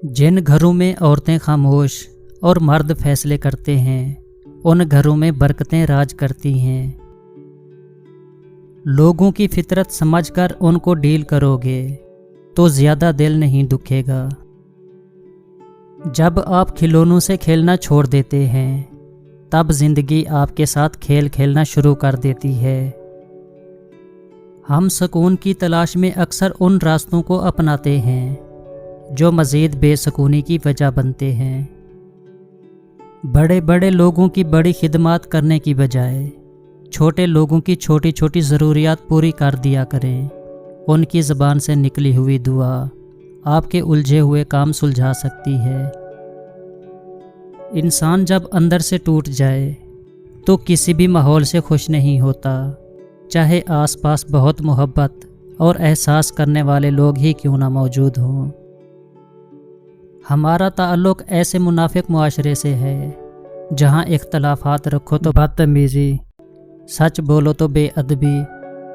जिन घरों में औरतें खामोश और मर्द फैसले करते हैं, उन घरों में बरकतें राज करती हैं। लोगों की फितरत समझकर उनको डील करोगे तो ज़्यादा दिल नहीं दुखेगा। जब आप खिलौनों से खेलना छोड़ देते हैं, तब ज़िंदगी आपके साथ खेल खेलना शुरू कर देती है। हम सुकून की तलाश में अक्सर उन रास्तों को अपनाते हैं जो मज़ीद बेसुकूनी की वजह बनते हैं। बड़े बड़े लोगों की बड़ी खिदमत करने की बजाय छोटे लोगों की छोटी छोटी ज़रूरियात पूरी कर दिया करें। उनकी ज़बान से निकली हुई दुआ आपके उलझे हुए काम सुलझा सकती है। इंसान जब अंदर से टूट जाए तो किसी भी माहौल से खुश नहीं होता, चाहे आसपास बहुत मोहब्बत और एहसास करने वाले लोग ही क्यों ना मौजूद हों। हमारा ताल्लुक़ ऐसे मुनाफिक मुआशरे से है जहाँ इख्तलाफात रखो तो बदतमीज़ी, सच बोलो तो बेअदबी,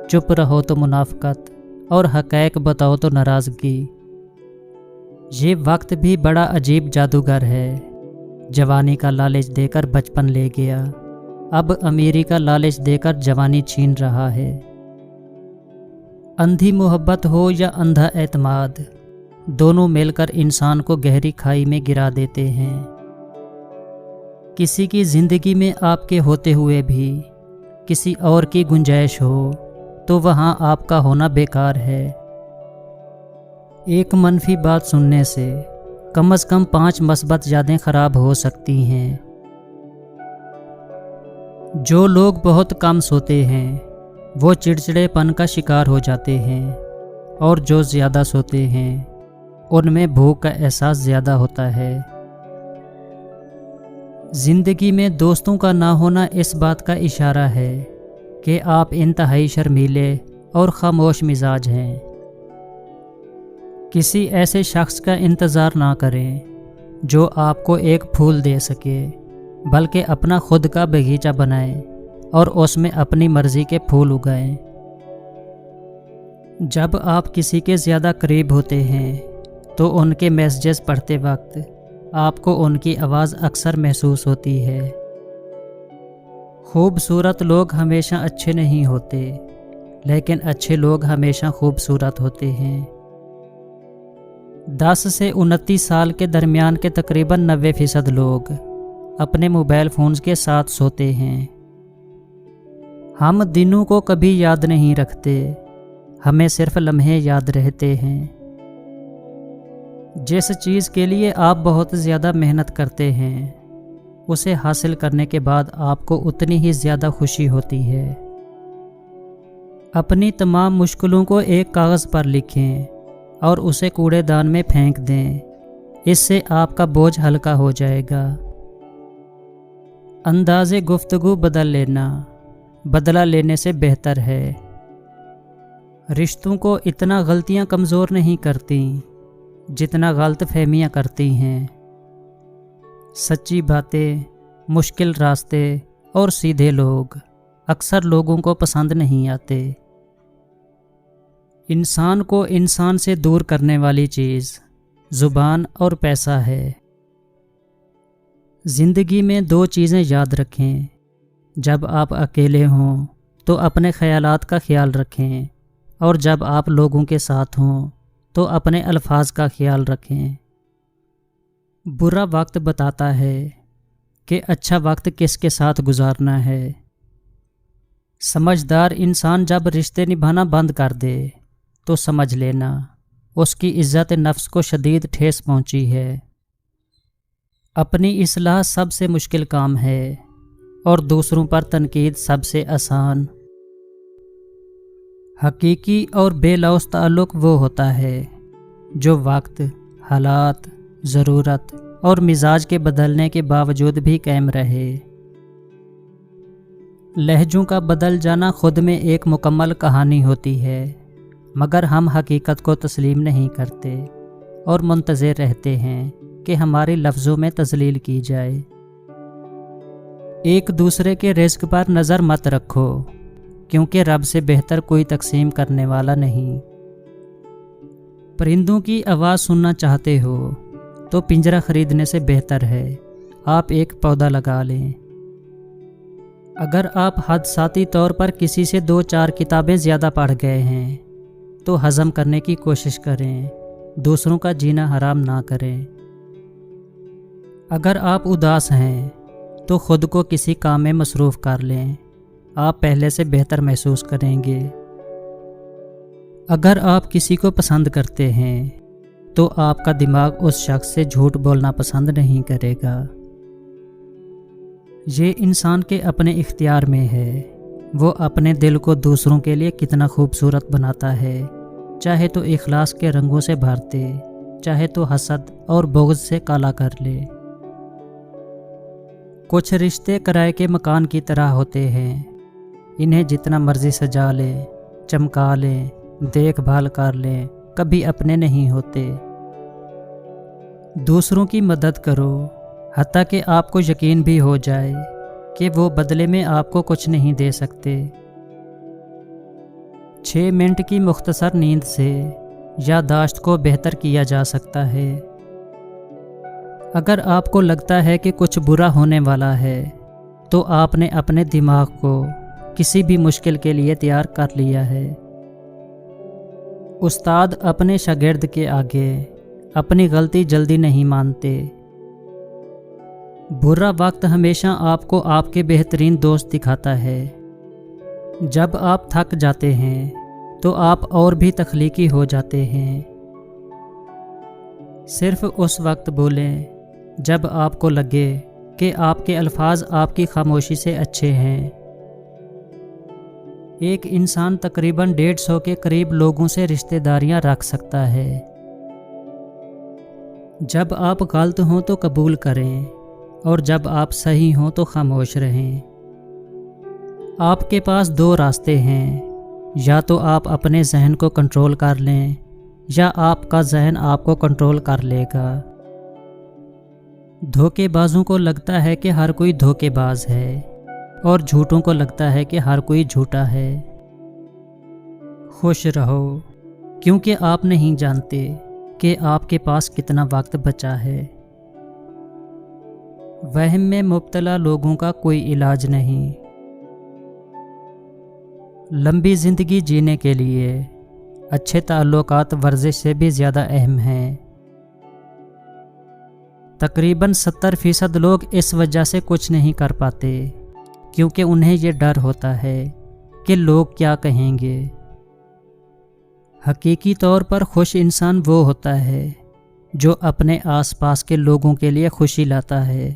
चुप रहो तो मुनाफकत और हक़ैक़ बताओ तो नाराज़गी। ये वक्त भी बड़ा अजीब जादूगर है। जवानी का लालच देकर बचपन ले गया, अब अमीरी का लालच देकर जवानी छीन रहा है। अंधी मोहब्बत हो या अंधा एतमाद, दोनों मिलकर इंसान को गहरी खाई में गिरा देते हैं। किसी की ज़िंदगी में आपके होते हुए भी किसी और की गुंजाइश हो तो वहाँ आपका होना बेकार है। एक मनफी बात सुनने से कम से कम 5 मस्बत यादें ख़राब हो सकती हैं। जो लोग बहुत कम सोते हैं वो चिड़चिड़ेपन का शिकार हो जाते हैं, और जो ज़्यादा सोते हैं उनमें भूख का एहसास ज़्यादा होता है। ज़िंदगी में दोस्तों का ना होना इस बात का इशारा है कि आप इंतहाई शर्मीले और खामोश मिजाज हैं। किसी ऐसे शख्स का इंतज़ार ना करें जो आपको एक फूल दे सके, बल्कि अपना खुद का बगीचा बनाएं और उसमें अपनी मर्ज़ी के फूल उगाएं। जब आप किसी के ज़्यादा करीब होते हैं तो उनके मैसेजेस पढ़ते वक्त आपको उनकी आवाज़ अक्सर महसूस होती है। खूबसूरत लोग हमेशा अच्छे नहीं होते, लेकिन अच्छे लोग हमेशा खूबसूरत होते हैं। 10 से 29 साल के दरमियान के तकरीबन 90% लोग अपने मोबाइल फ़ोन्स के साथ सोते हैं। हम दिनों को कभी याद नहीं रखते, हमें सिर्फ लम्हे याद रहते हैं। जिस चीज़ के लिए आप बहुत ज़्यादा मेहनत करते हैं, उसे हासिल करने के बाद आपको उतनी ही ज़्यादा खुशी होती है। अपनी तमाम मुश्किलों को एक कागज़ पर लिखें और उसे कूड़ेदान में फेंक दें। इससे आपका बोझ हल्का हो जाएगा। अंदाज़े गुफ्तगू बदल लेना बदला लेने से बेहतर है। रिश्तों को इतना गलतियां कमज़ोर नहीं करती जितना गलत फहमियाँ करती हैं। सच्ची बातें, मुश्किल रास्ते और सीधे लोग अक्सर लोगों को पसंद नहीं आते। इंसान को इंसान से दूर करने वाली चीज़ ज़ुबान और पैसा है। ज़िंदगी में 2 चीज़ें याद रखें। जब आप अकेले हों तो अपने ख़यालात का ख्याल रखें, और जब आप लोगों के साथ हों तो अपने अल्फाज का ख्याल रखें। बुरा वक्त बताता है कि अच्छा वक्त किसके साथ गुजारना है। समझदार इंसान जब रिश्ते निभाना बंद कर दे तो समझ लेना उसकी इज़्ज़त नफ्स को शदीद ठेस पहुंची है। अपनी इस्लाह सबसे मुश्किल काम है और दूसरों पर तनकीद सबसे आसान। हकीकी और बेलौस ताल्लुक़ वो होता है जो वक्त, हालात, ज़रूरत और मिजाज के बदलने के बावजूद भी कायम रहे। लहजों का बदल जाना खुद में एक मुकम्मल कहानी होती है, मगर हम हकीकत को तस्लीम नहीं करते और मुंतज़िर रहते हैं कि हमारे लफ्ज़ों में तज़लील की जाए। एक दूसरे के रिज़्क़ पर नज़र मत रखो, क्योंकि रब से बेहतर कोई तकसीम करने वाला नहीं। परिंदों की आवाज़ सुनना चाहते हो तो पिंजरा खरीदने से बेहतर है आप एक पौधा लगा लें। अगर आप हादसाती तौर पर किसी से 2-4 किताबें ज़्यादा पढ़ गए हैं तो हज़म करने की कोशिश करें, दूसरों का जीना हराम ना करें। अगर आप उदास हैं तो ख़ुद को किसी काम में मसरूफ़ कर लें, आप पहले से बेहतर महसूस करेंगे। अगर आप किसी को पसंद करते हैं तो आपका दिमाग उस शख्स से झूठ बोलना पसंद नहीं करेगा। ये इंसान के अपने इख्तियार में है, वो अपने दिल को दूसरों के लिए कितना खूबसूरत बनाता है, चाहे तो इखलास के रंगों से भर दे, चाहे तो हसद और बुग़्ज़ से काला कर ले। कुछ रिश्ते किराए के मकान की तरह होते हैं, इन्हें जितना मर्जी सजा लें, चमका लें, देखभाल कर लें, कभी अपने नहीं होते। दूसरों की मदद करो, हत्ता कि आपको यकीन भी हो जाए कि वो बदले में आपको कुछ नहीं दे सकते। 6 मिनट की मुख्तसर नींद से याददाश्त को बेहतर किया जा सकता है। अगर आपको लगता है कि कुछ बुरा होने वाला है तो आपने अपने दिमाग को किसी भी मुश्किल के लिए तैयार कर लिया है। उस्ताद अपने शागिर्द के आगे अपनी गलती जल्दी नहीं मानते। बुरा वक्त हमेशा आपको आपके बेहतरीन दोस्त दिखाता है। जब आप थक जाते हैं तो आप और भी तख्लीकी हो जाते हैं। सिर्फ उस वक्त बोलें जब आपको लगे कि आपके अल्फाज आपकी खामोशी से अच्छे हैं। एक इंसान तकरीबन 150 के करीब लोगों से रिश्तेदारियां रख सकता है। जब आप गलत हों तो कबूल करें और जब आप सही हों तो खामोश रहें। आपके पास 2 रास्ते हैं, या तो आप अपने जहन को कंट्रोल कर लें या आपका जहन आपको कंट्रोल कर लेगा। धोखेबाजों को लगता है कि हर कोई धोखेबाज है और झूठों को लगता है कि हर कोई झूठा है। खुश रहो क्योंकि आप नहीं जानते कि आपके पास कितना वक्त बचा है। वहम में मुब्तला लोगों का कोई इलाज नहीं। लंबी ज़िंदगी जीने के लिए अच्छे ताल्लुकात वर्जिश से भी ज़्यादा अहम हैं। तकरीबन 70% लोग इस वजह से कुछ नहीं कर पाते क्योंकि उन्हें ये डर होता है कि लोग क्या कहेंगे। हकीकी तौर पर खुश इंसान वो होता है जो अपने आसपास के लोगों के लिए खुशी लाता है।